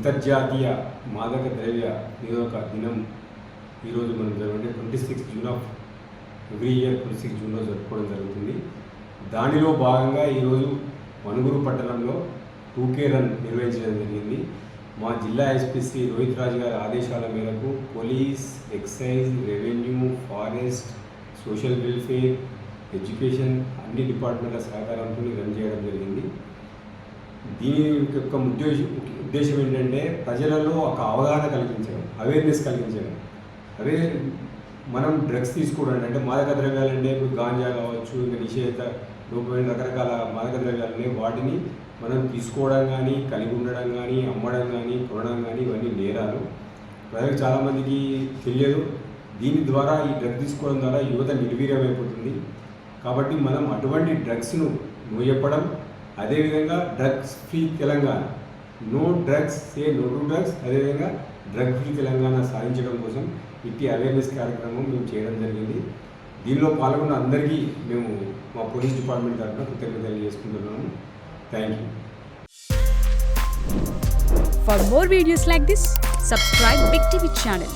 అంతర్జాతీయ మాదక ద్రవ్య నిరోధక దినం ఈరోజు మనం జరుగుతుంటే 26 జూన్ ఆఫ్ ఎవ్రీ ఇయర్ 26 జూన్లో జరుపుకోవడం జరుగుతుంది. దానిలో భాగంగా ఈరోజు మనుగురు పట్టణంలో 2K రన్ నిర్వహించడం జరిగింది. మా జిల్లా ఎస్పీ శ్రీ రోహిత్ రాజ్ గారి ఆదేశాల మేరకు police, excise, revenue, forest, social welfare, education అన్ని డిపార్ట్మెంట్ల సహకారంతో రన్ చేయడం జరిగింది. దీని యొక్క ఉద్దేశం ఏంటంటే ప్రజలలో ఒక అవగాహన కలిగించడం, అవేర్నెస్ కలిగించడం. మనం డ్రగ్స్ తీసుకోవడం అంటే మాదక ద్రవ్యాలు అంటే ఇప్పుడు గాంజా కావచ్చు, ఇంకా నిషేధ రూపమైన రకరకాల మాదక ద్రవ్యాలు ఉన్నాయి. వాటిని మనం తీసుకోవడం కానీ, కలిగి ఉండడం కానీ, అమ్మడం కానీ, కొనడం కానీ ఇవన్నీ నేరాలు. ప్రజలకు చాలామందికి తెలియదు. దీని ద్వారా ఈ డ్రగ్ తీసుకోవడం ద్వారా యువత నిర్వీర్యమైపోతుంది. కాబట్టి మనం అటువంటి డ్రగ్స్ను చెప్పడం, అదేవిధంగా drugs free Telangana, no drugs say no to drugs, అదేవిధంగా డ్రగ్ ఫ్రీ తెలంగాణ సాధించడం కోసం ఇట్టి అవేర్నెస్ కార్యక్రమం మేము చేయడం జరిగింది. దీనిలో పాల్గొన్న అందరికీ మేము మా పోలీస్ డిపార్ట్మెంట్ తరఫున కృతజ్ఞతలు తెలియజేసుకుంటున్నాము. Thank you. For more videos like this, subscribe Big TV channel.